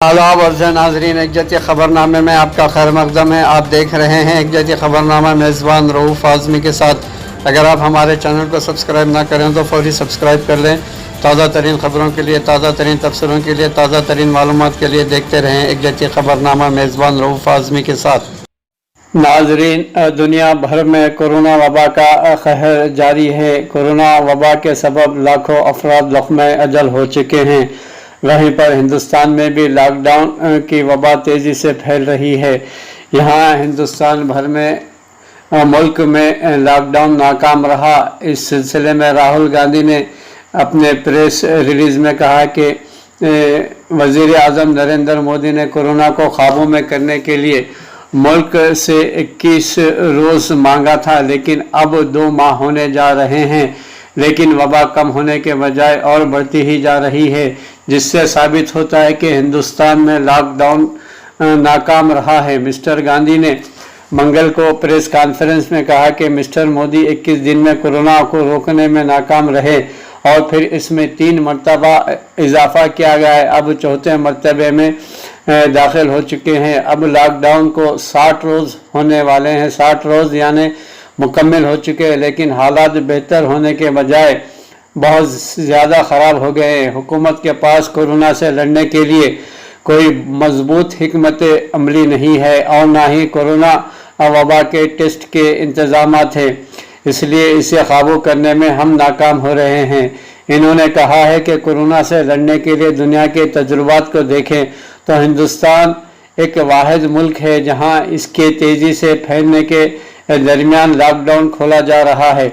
आदाब और नाजरीन, एक जैसे ख़बरनामे में आपका खैर मकदम है। आप देख रहे हैं एक जैसे ख़बरनामा मेज़बान रऊफ़ आज़मी के साथ। अगर आप हमारे चैनल को सब्सक्राइब ना करें तो फौरी सब्सक्राइब कर लें। ताज़ा तरीन ख़बरों के लिए, ताज़ा तरीन तबसरों के लिए, ताज़ा तरीन मालूमात के लिए देखते रहें एक जैसे ख़बरनामा मेज़बान रऊफ़ आज़मी के साथ। नाजरीन, दुनिया भर में कोरोना वबा का कहर जारी है। कोरोना वबा के सबब लाखों अफराद लख्मे अजल हो चुके हैं। वहीं पर हिंदुस्तान में भी लॉकडाउन की वबा तेज़ी से फैल रही है। यहाँ हिंदुस्तान भर में मुल्क में लॉकडाउन नाकाम रहा। इस सिलसिले में राहुल गांधी ने अपने प्रेस रिलीज़ में कहा कि वज़ीर आज़म नरेंद्र मोदी ने कोरोना को काबू में करने के लिए मुल्क से 21 रोज़ मांगा था, लेकिन अब 2 माह होने जा रहे हैं, लेकिन वबा कम होने के बजाय और बढ़ती ही जा रही है, जिससे साबित होता है कि हिंदुस्तान में लॉकडाउन नाकाम रहा है। मिस्टर गांधी ने मंगल को प्रेस कॉन्फ्रेंस में कहा कि मिस्टर मोदी 21 दिन में कोरोना को रोकने में नाकाम रहे और फिर इसमें 3 मरतबा इजाफा किया गया है। अब 4थे मरतबे में दाखिल हो चुके हैं। अब लॉकडाउन को 60 रोज़ होने वाले हैं। 60 रोज़ यानी मुकम्मल हो चुके हैं, लेकिन हालात बेहतर होने के बजाय बहुत ज़्यादा ख़राब हो गए हैं। हुकूमत के पास कोरोना से लड़ने के लिए कोई मजबूत हिकमत अमली नहीं है और ना ही कोरोना वबा के टेस्ट के इंतज़ामात हैं, इसलिए इसे काबू करने में हम नाकाम हो रहे हैं। इन्होंने कहा है कि कोरोना से लड़ने के लिए दुनिया के तजुर्बात को देखें तो हिंदुस्तान एक वाहिद मुल्क है जहां इसके तेज़ी से फैलने के दरमियान लॉकडाउन खोला जा रहा है।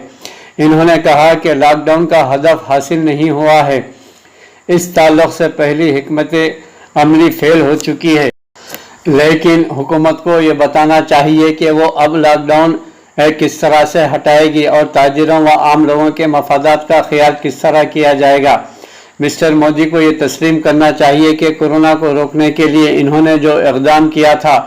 इन्होंने कहा कि लॉकडाउन का हदफ हासिल नहीं हुआ है। इस ताल्लुक़ से पहली हिकमत अमली फेल हो चुकी है, लेकिन हुकूमत को ये बताना चाहिए कि वो अब लॉकडाउन किस तरह से हटाएगी और ताजिरों व आम लोगों के मफादात का ख्याल किस तरह किया जाएगा। मिस्टर मोदी को ये तस्लीम करना चाहिए कि कोरोना को रोकने के लिए इन्होंने जो इक़दाम किया था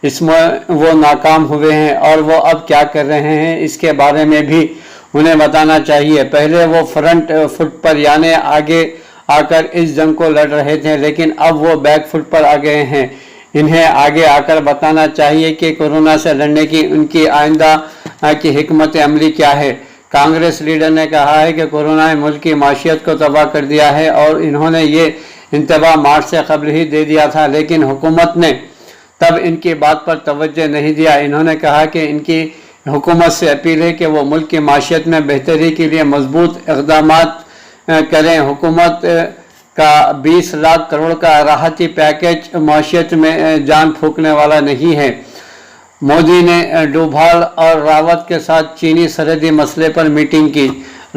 इसमें वो नाकाम हुए हैं और वो अब क्या कर रहे हैं इसके बारे में भी उन्हें बताना चाहिए। पहले वो फ्रंट फुट पर यानी आगे आकर इस जंग को लड़ रहे थे, लेकिन अब वो बैक फुट पर आ गए हैं। इन्हें आगे आकर बताना चाहिए कि कोरोना से लड़ने की उनकी आइंदा की हिकमत अमली क्या है। कांग्रेस लीडर ने कहा है कि कोरोना ने मुल्क की माशियत को तबाह कर दिया है और इन्होंने ये इंतबाह मार्च से कबल ही दे दिया था, लेकिन हुकूमत ने तब इनकी बात पर तवज्जो नहीं दिया। इन्होंने कहा कि इनकी हुकूमत से अपील है कि वो मुल्क की माशियत में बेहतरी के लिए मजबूत इक़दामात करें। हुकूमत का 20 लाख करोड़ का राहती पैकेज माशियत में जान फूंकने वाला नहीं है। मोदी ने डोभाल और रावत के साथ चीनी सरहदी मसले पर मीटिंग की।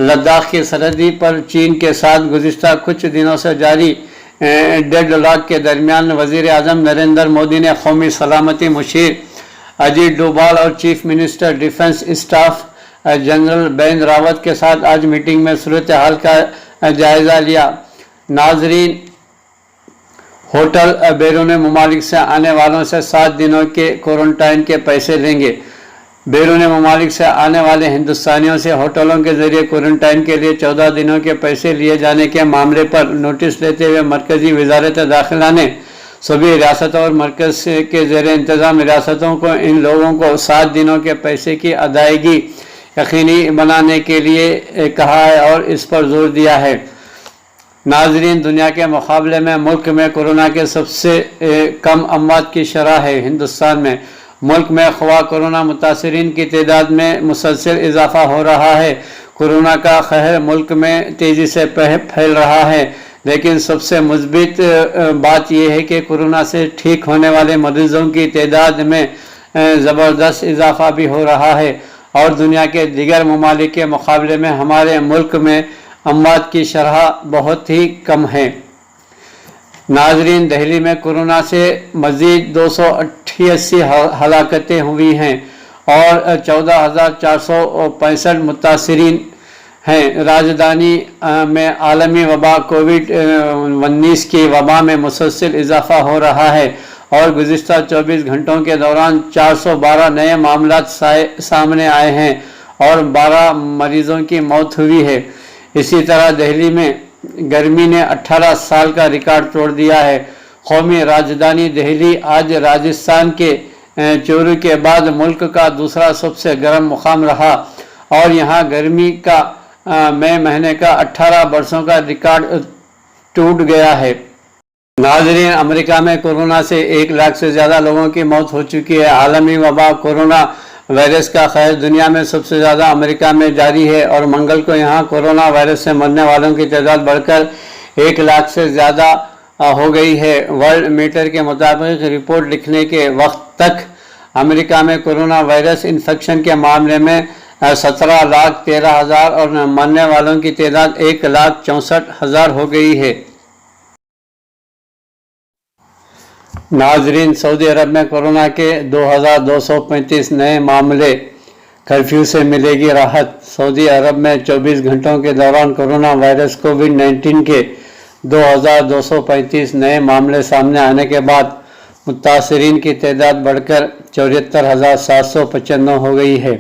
लद्दाख की सरहदी पर चीन के साथ गुज़िश्ता कुछ दिनों से जारी डेडलॉक के दरमियान वज़ीर आज़म नरेंद्र मोदी ने कौमी सलामती मुशीर अजीत डोभाल और chief minister defence staff general Bipin Rawat के साथ आज मीटिंग में सूरत हाल का जायज़ा लिया। नाजरीन, होटल बैरून ममालिक से आने वालों से 7 दिनों के क्वारंटाइन के पैसे लेंगे। बैरून ममालिक से आने वाले हिंदुस्तानियों से होटलों के जरिए क्वारंटाइन के लिए 14 दिनों के पैसे लिए जाने के मामले पर नोटिस लेते हुए मरकज़ी वज़ारत दाखिला ने सभी रियासतों और मरकज़ के ज़ेर इंतज़ाम रियासतों को इन लोगों को 7 दिनों के पैसे की अदायगी यकीनी बनाने के लिए कहा है और इस पर जोर दिया है। नाजरीन, दुनिया के मुकाबले में मुल्क में कोरोना के सबसे कम अमवात की शरह है। हिंदुस्तान में मुल्क में ख्वा कोरोना मुतासरीन की तादाद में मुसलसल इजाफा हो रहा है। कोरोना का कहर मुल्क में तेज़ी से फैल रहा है, लेकिन सबसे मुस्बित बात यह है कि कोरोना से ठीक होने वाले मरीजों की तादाद में ज़बरदस्त इजाफा भी हो रहा है और दुनिया के दीगर ममालिक के मुकाबले में हमारे मुल्क में अमवात की शरह बहुत ही कम है। नाजरीन, दिल्ली में कोरोना से मज़ीद 288 हलाकतें हुई हैं और 14,465 मुतासरीन हैं। राजधानी में आलमी वबा कोविड-19 की वबा में मुसलसल इजाफा हो रहा है और गुज़िश्ता 24 घंटों के दौरान 412 नए मामलात सामने आए हैं और 12 मरीज़ों की मौत हुई है। इसी तरह दिल्ली में गर्मी ने 18 साल का रिकॉर्ड तोड़ दिया है। कौमी राजधानी दिल्ली आज राजस्थान के चूरू के बाद मुल्क का दूसरा सबसे गर्म मुकाम रहा और यहाँ गर्मी का मई महीने का 18 वर्षों का रिकॉर्ड टूट गया है। नाज़रीन, अमेरिका में कोरोना से 1 लाख से ज़्यादा लोगों की मौत हो चुकी है। आलमी वबा कोरोना वायरस का खैर दुनिया में सबसे ज़्यादा अमेरिका में जारी है और मंगल को यहाँ कोरोना वायरस से मरने वालों की तादाद बढ़कर 1 लाख से ज़्यादा हो गई है। वर्ल्ड मीटर के मुताबिक रिपोर्ट लिखने के वक्त तक अमेरिका में कोरोना वायरस इन्फेक्शन के मामले में 17,13,000 और मरने वालों की तादाद 1,64,000 हो गई है। नाजरीन, सऊदी अरब में कोरोना के 2,235 नए मामले, कर्फ्यू से मिलेगी राहत। सऊदी अरब में 24 घंटों के दौरान कोरोना वायरस कोविड-19 के 2,235 नए मामले सामने आने के बाद मुतासरीन की तादाद बढ़कर 74,795 हो गई है।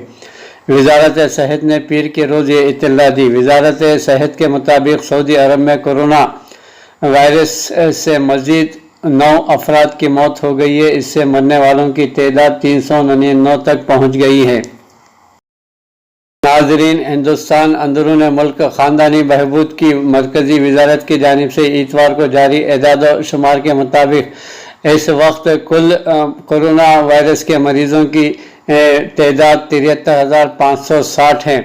वजारत सेहत ने पीर के रोज़ ये इत्तला दी। वजारत सेहत के मुताबिक सऊदी अरब में कोरोना वायरस से मज़ीद 9 अफराद की मौत हो गई है। इससे मरने वालों की तादाद 399 तक पहुँच गई है। नाज़रीन, हिंदुस्तान अंदरून मुल्क ख़ानदानी बहबूद की मरकज़ी वजारत की जानिब से इतवार को जारी एदाद व शुमार के मुताबिक इस वक्त कुल कोरोना वायरस के मरीज़ों की तादाद 73,560 है।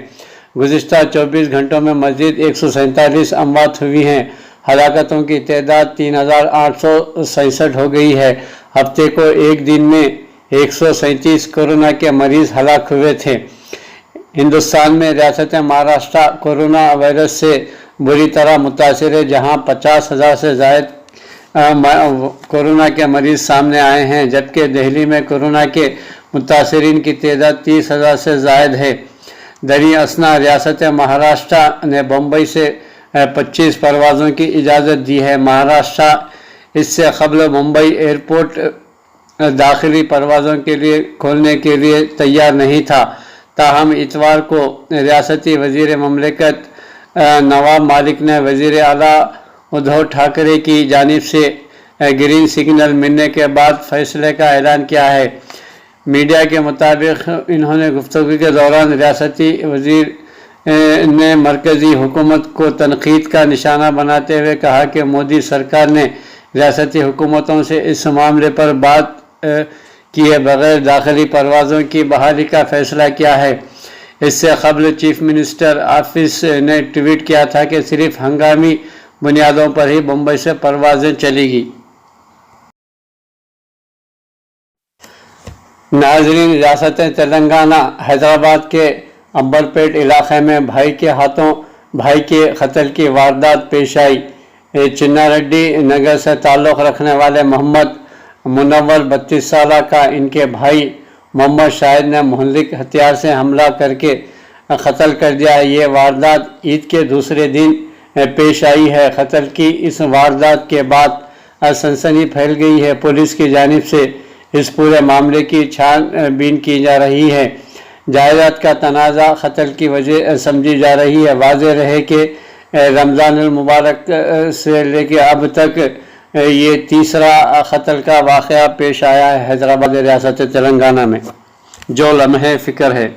गुज़िश्ता 24 घंटों में मज़ीद 147 अमवात हुई हैं। हलाकतों की तादाद 3,867 हो गई है। हफ्ते को एक दिन में 137 कोरोना के मरीज़ हलाक हुए थे। हिंदुस्तान में रियासत महाराष्ट्र कोरोना वायरस से बुरी तरह मुतासर है, जहाँ 50,000 से ज़ायद कोरोना के मरीज़ सामने आए हैं, जबकि दिल्ली में कोरोना के मुतासरीन की तादाद 30,000 से ज़ायद है। दरी असना रियासत महाराष्ट्र ने बम्बई से 25 परवाज़ों की इजाज़त दी है। महाराष्ट्र इससे क़ब्ल मुंबई एयरपोर्ट दाखिली परवाज़ों के लिए खोलने के लिए तैयार नहीं था। ताहम इतवार को रियासती वज़ीर ममलिकत नवाब मालिक ने वज़ीर आला उद्धव ठाकरे की जानिब से ग्रीन सिग्नल मिलने के बाद फैसले का ऐलान किया है। मीडिया के मुताबिक इन्होंने गुफ्तगू के दौरान रियासती वज़ीर ने मरकज़ी हुकूमत को तनकीद का निशाना बनाते हुए कहा कि मोदी सरकार ने रियासती हुकूमतों से इस मामले पर बात किए बगैर दाखिली परवाज़ों की बहाली का फ़ैसला किया है। इससे क़ब्ल चीफ मिनिस्टर ऑफिस ने ट्वीट किया था कि सिर्फ हंगामी बुनियादों पर ही मुंबई से परवाज़ें चलेगी। नाज़रीन, रियासत तेलंगाना हैदराबाद के अंबरपेट इलाक़े में भाई के हाथों भाई के कत्ल की वारदात पेश आई। चिन्नारेड्डी नगर से ताल्लुक़ रखने वाले मोहम्मद मुनव्वर 32 साल का इनके भाई मोहम्मद शाहिद ने मुहल्लिक हथियार से हमला करके कत्ल कर दिया। ये वारदात ईद के दूसरे दिन पेश आई है। कत्ल की इस वारदात के बाद सनसनी फैल गई है। पुलिस की जानिब से इस पूरे मामले की छानबीन की जा रही है। जायदाद का तनाज़ा कत्ल की वजह समझी जा रही है। वाज़ेह रहे कि रमज़ान मुबारक से लेकर अब तक ये तीसरा कत्ल का वाक़या पेश आया है हैदराबाद रियासत तेलंगाना में, जो लम्हे फ़िक्र है।